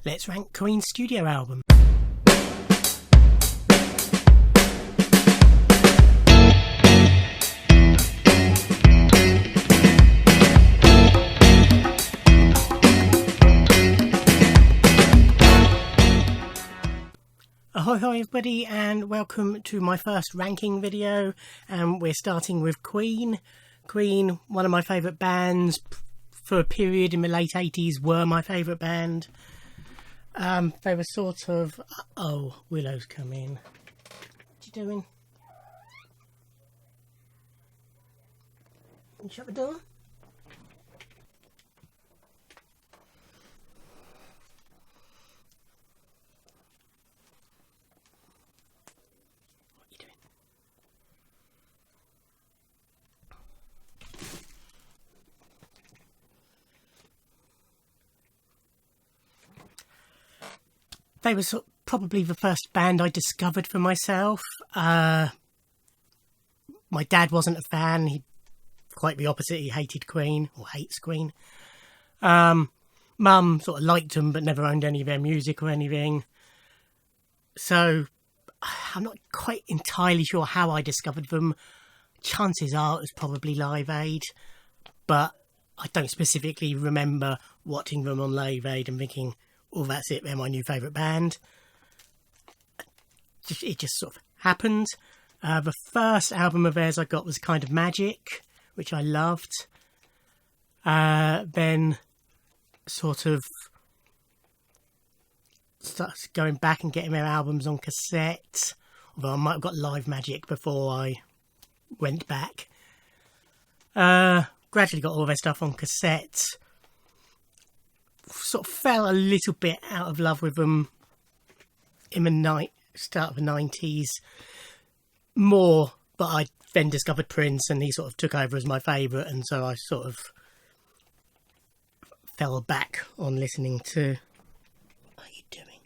let's rank Queen's studio album. Ahoy everybody, and welcome to my first ranking video, and we're starting with Queen. Queen, one of my favourite bands for a period in the late 80s, were my favourite band. They were sort of... Oh, Willow's come in. What you doing? Can you shut the door? They were probably the first band I discovered for myself. My dad wasn't a fan. He quite the opposite. He hated Queen, or hates Queen. Mum sort of liked them, but never owned any of their music or anything. So I'm not quite entirely sure how I discovered them. Chances are it was probably Live Aid, but I don't specifically remember watching them on Live Aid and thinking, oh, that's it, they're my new favourite band. It just sort of happened. The first album of theirs I got was Kind of Magic, which I loved. Then sort of started going back and getting their albums on cassette. Although I might have got Live Magic before I went back. Gradually got all their stuff on cassette. Sort of fell a little bit out of love with them in the start of the 90s more, but I then discovered Prince and he sort of took over as my favourite, and so I sort of fell back on listening to... What are you doing?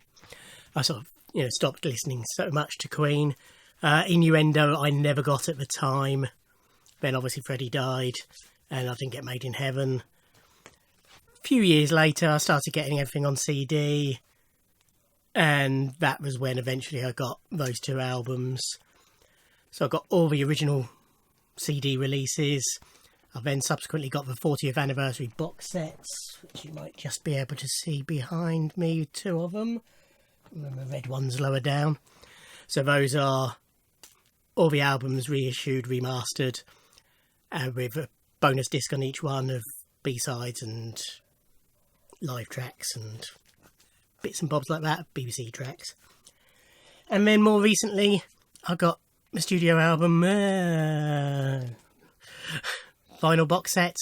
I sort of, stopped listening so much to Queen. Innuendo I never got at the time. Then obviously Freddie died and I didn't get Made in Heaven. A few years later I started getting everything on CD, and that was when eventually I got those two albums. So I got all the original CD releases. I then subsequently got the 40th anniversary box sets, which you might just be able to see behind me, two of them, and then the red one's lower down. So those are all the albums reissued, remastered, with a bonus disc on each one of B-sides and live tracks and bits and bobs like that, BBC tracks. And then more recently I got the studio album vinyl box set,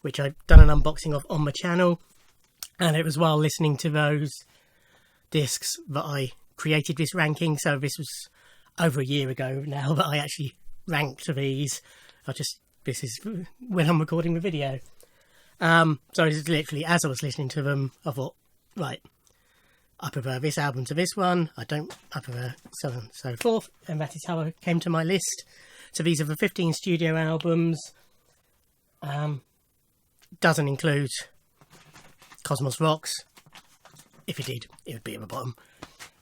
which I've done an unboxing of on my channel, and it was while listening to those discs that I created this ranking. So this was over a year ago now that I actually ranked these. This is when I'm recording the video. So it's literally, as I was listening to them, I thought, right, I prefer this album to this one, I prefer so on and so forth, and that is how I came to my list. So these are the 15 studio albums. Doesn't include Cosmos Rocks. If it did, it would be at the bottom.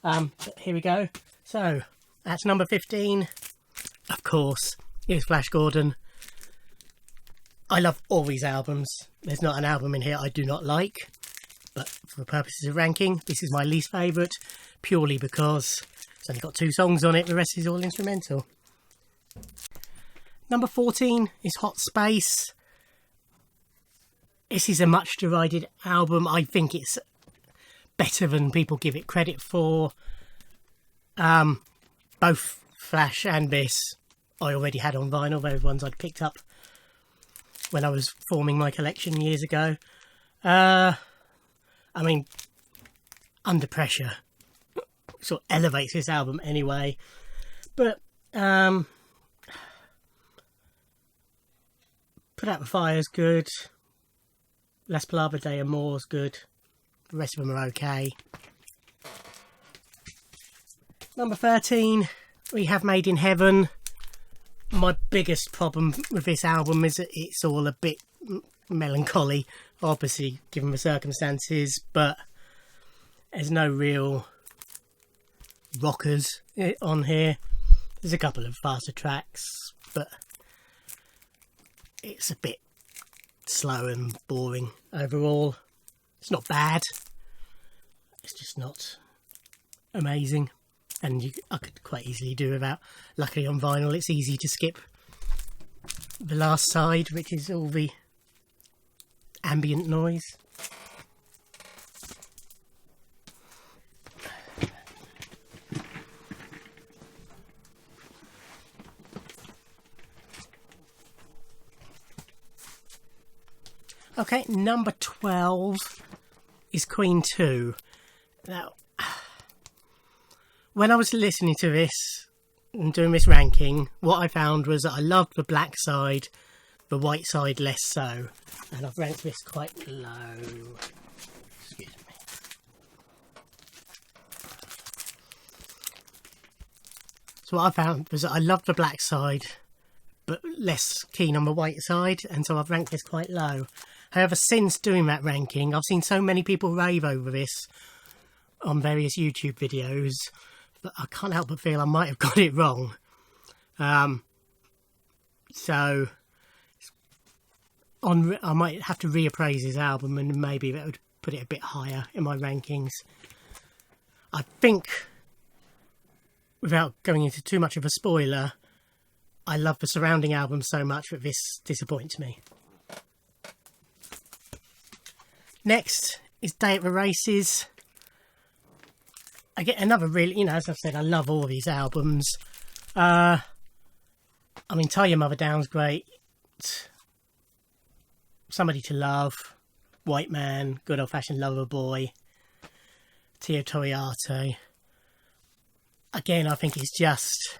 But here we go. So that's number 15. Of course, is Flash Gordon. I love all these albums. There's not an album in here I do not like, but for the purposes of ranking, this is my least favourite, purely because it's only got 2 songs on it, the rest is all instrumental. Number 14 is Hot Space. This is a much derided album. I think it's better than people give it credit for. Both Flash and this I already had on vinyl. Those ones I'd picked up when I was forming my collection years ago. I mean, Under Pressure sort of elevates this album anyway. But Put Out the Fire's good. Las Palabras de Amor's good. The rest of them are okay. Number 13, we have Made in Heaven. My biggest problem with this album is that it's all a bit melancholy, obviously, given the circumstances, but There's no real rockers on here. There's a couple of faster tracks, but it's a bit slow and boring overall. It's not bad, it's just not amazing, and I could quite easily do without. Luckily on vinyl it's easy to skip the last side, which is all the ambient noise. Okay, number 12 is Queen 2. Now, when I was listening to this and doing this ranking, what I found was that I loved the black side, the white side less so. And I've ranked this quite low. Excuse me. So what I found was that I loved the black side, but less keen on the white side, and so I've ranked this quite low. However, since doing that ranking, I've seen so many people rave over this on various YouTube videos that I can't help but feel I might have got it wrong. So I might have to reappraise his album, and maybe that would put it a bit higher in my rankings. I think, without going into too much of a spoiler, I love the surrounding album so much that this disappoints me. Next is Day at the Races. I get another really, as I've said, I love all these albums. I mean, Tie Your Mother Down's great. Somebody to Love, White Man, Good Old Fashioned Lover Boy, Tio Toriate. Again, I think it's just,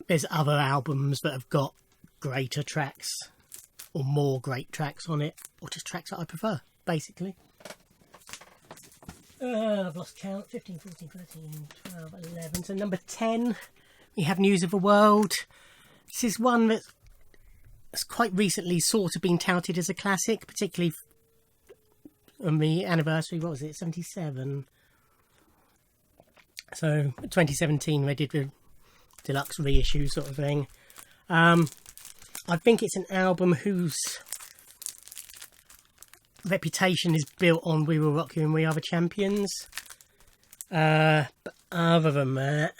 there's other albums that have got greater tracks, or more great tracks on it, or just tracks that I prefer, basically. I've lost count. 15, 14, 13, 12, 11. So number 10, we have News of the World. This is one that's quite recently sort of been touted as a classic, particularly on the anniversary, what was it, 77? So 2017 they did the deluxe reissue sort of thing. I think it's an album whose reputation is built on We Will Rock You and We Are the Champions. But other than that,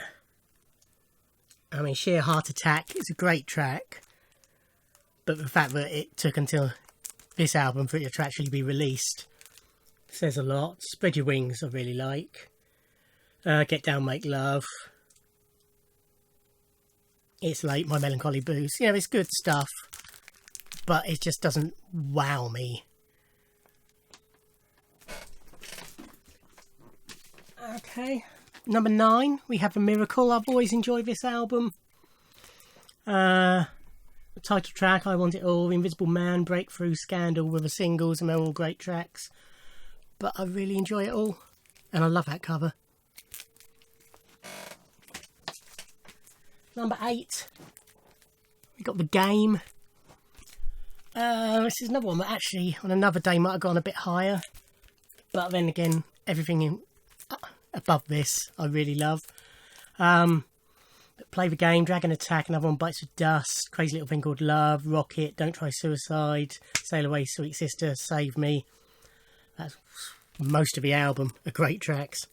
I mean, Sheer Heart Attack is a great track, but the fact that it took until this album for it to actually be released says a lot. Spread Your Wings I really like. Get Down, Make Love. It's Late, My Melancholy Blues. You know, it's good stuff, but it just doesn't wow me. Okay, number 9, we have A Miracle. I've always enjoyed this album. The title track, I Want It All, Invisible Man, Breakthrough, Scandal were the singles, and they're all great tracks. But I really enjoy it all, and I love that cover. Number 8, we got The Game. This is another one that actually on another day might have gone a bit higher, but then again, everything above this I really love. Play the Game, Dragon Attack, another one, Bites of Dust, Crazy Little Thing Called Love, Rocket, Don't Try Suicide, Sail Away Sweet Sister, Save Me. That's most of the album are great tracks.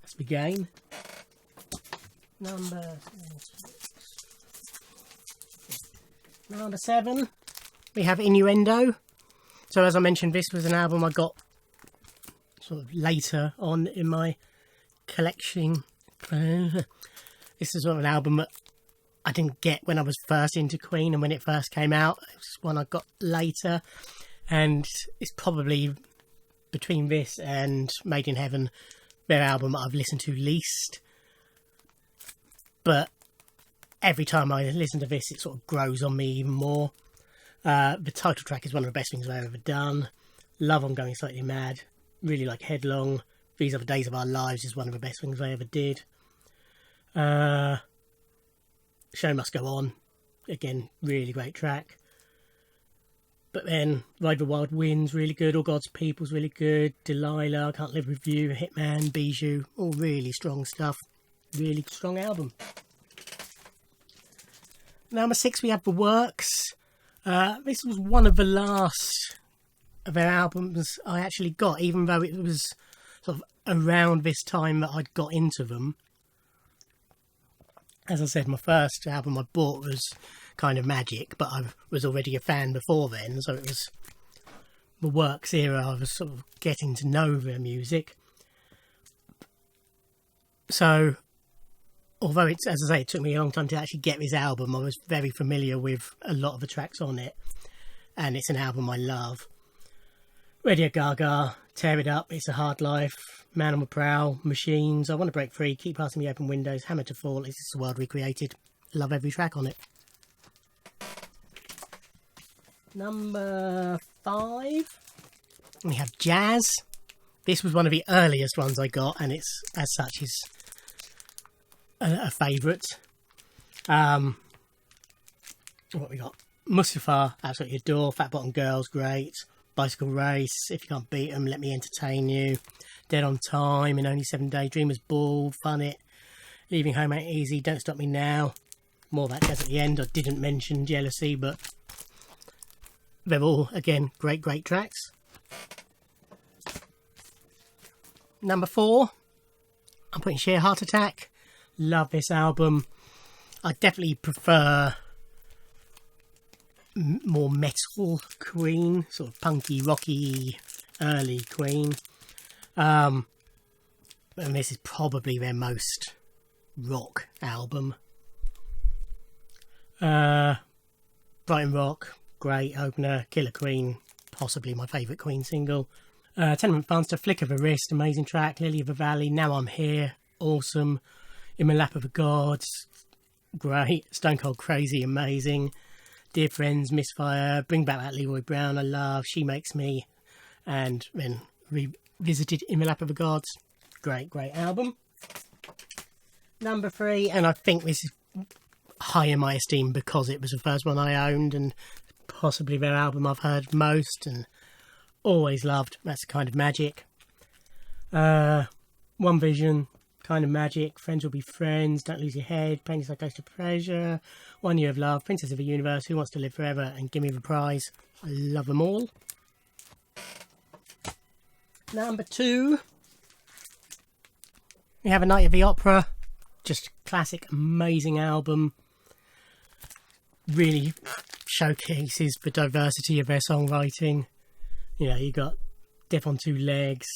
That's The Game. Number 7, we have Innuendo. So as I mentioned, this was an album I got sort of later on in my collection. This is sort of an album that I didn't get when I was first into Queen, and when it first came out, it was one I got later, and it's probably between this and Made in Heaven their album that I've listened to least. But every time I listen to this, it sort of grows on me even more. The title track is one of the best things I've ever done. Love I'm Going Slightly Mad. Really like Headlong. These Are the Days of Our Lives is one of the best things I ever did. Show Must Go On. Again, really great track. But then Ride the Wild Wind's really good, All God's People's really good, Delilah, I Can't Live With You, Hitman, Bijou, all really strong stuff. Really strong album. Number 6 we have The Works. This was one of the last of their albums I actually got, even though it was sort of around this time that I'd got into them. As I said, my first album I bought was Kind of Magic, but I was already a fan before then, so it was the Works era. I was sort of getting to know their music. So, although it's, as I say, it took me a long time to actually get this album, I was very familiar with a lot of the tracks on it, and it's an album I love. Radio Gaga, Tear It Up, It's a Hard Life, Man on the Prowl, Machines, I Want to Break Free, Keep Passing Me Open Windows, Hammer to Fall, Is This the World Recreated? Love every track on it. Number 5, we have Jazz. This was one of the earliest ones I got, and it's, as such, is a favourite. What we got? Mustafa, absolutely adore. Fat Bottom Girls, great. Bicycle Race, If You Can't Beat 'Em, Let Me Entertain You. Dead on Time, In Only 7 Days, Dreamers Ball, Fun It. Leaving Home Ain't Easy, Don't Stop Me Now. More of that jazz at the end. I didn't mention Jealousy, but they're all, again, great tracks. Number 4, I'm putting Sheer Heart Attack. Love this album. I definitely prefer more metal Queen, sort of punky, rocky, early Queen. And this is probably their most rock album. Brighton Rock, great opener. Killer Queen, possibly my favourite Queen single. Tenement Funster, Flick of a Wrist, amazing track. Lily of the Valley, Now I'm Here, awesome. In My Lap of the Gods, great. Stone Cold Crazy, amazing. Dear Friends, Misfire, Bring Back That Leroy Brown, I love. She Makes Me, and then revisited In My Lap of the Gods. Great album. Number 3, and I think this is high in my esteem because it was the first one I owned and possibly their album I've heard most and always loved. That's Kind of Magic. One Vision, Kind of Magic, Friends Will Be Friends, Don't Lose Your Head, Painting Like Ghost of Pleasure, 1 Year of Love, Princess of the Universe, Who Wants to Live Forever, and Give Me the Prize. I love them all. Number 2, we have A Night at the Opera. Just classic, amazing album. Really showcases the diversity of their songwriting. You know, you got Death on Two Legs,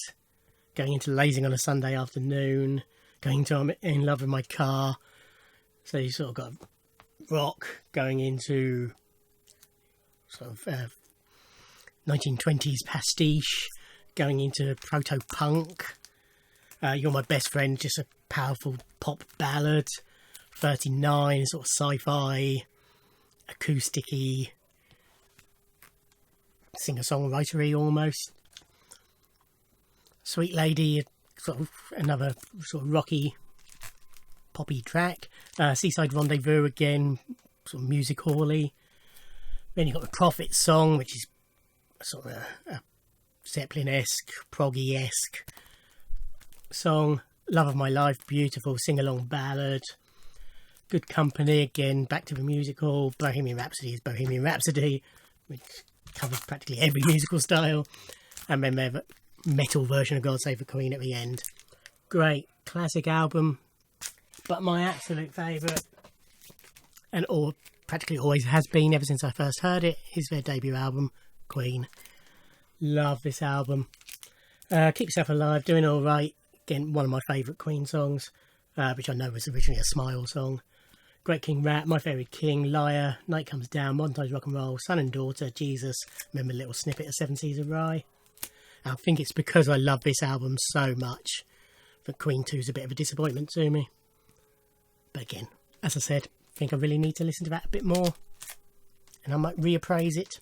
going into Lazing on a Sunday Afternoon, going to I'm In Love with My Car. So you sort of got rock going into sort of 1920s pastiche, going into proto-punk. You're My Best Friend, just a powerful pop ballad. 39, sort of sci-fi, acoustic-y, singer-songwritery almost. Sweet Lady, sort of another sort of rocky, poppy track. Seaside Rendezvous, again, sort of music hall-y. Then you've got the Prophet song, which is sort of a Zeppelin-esque, proggy-esque song. Love of My Life, beautiful sing-along ballad. Good Company, again, back to the musical. Bohemian Rhapsody is Bohemian Rhapsody, which covers practically every musical style. And then they have a metal version of God Save the Queen at the end. Great, classic album. But my absolute favourite, and practically always has been ever since I first heard it, is their debut album, Queen. Love this album. Keep Yourself Alive, Doing All Right. Again, one of my favourite Queen songs, which I know was originally a Smile song. Great King Rat, My Favourite King, Liar, Night Comes Down, Modern Times Rock and Roll, Son and Daughter, Jesus. Remember a little snippet of Seven Seas of Rye. I think it's because I love this album so much that Queen 2 is a bit of a disappointment to me. But again, as I said, I think I really need to listen to that a bit more, and I might reappraise it.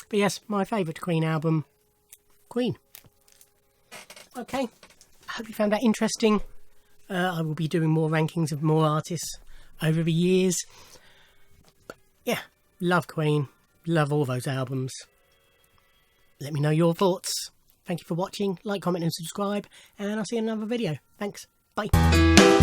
But yes, my favourite Queen album, Queen. Okay, I hope you found that interesting. I will be doing more rankings of more artists over the years. But yeah, love Queen, love all those albums. let me know your thoughts. Thank you for watching. Like, comment and subscribe, and I'll see you in another video. Thanks. Bye.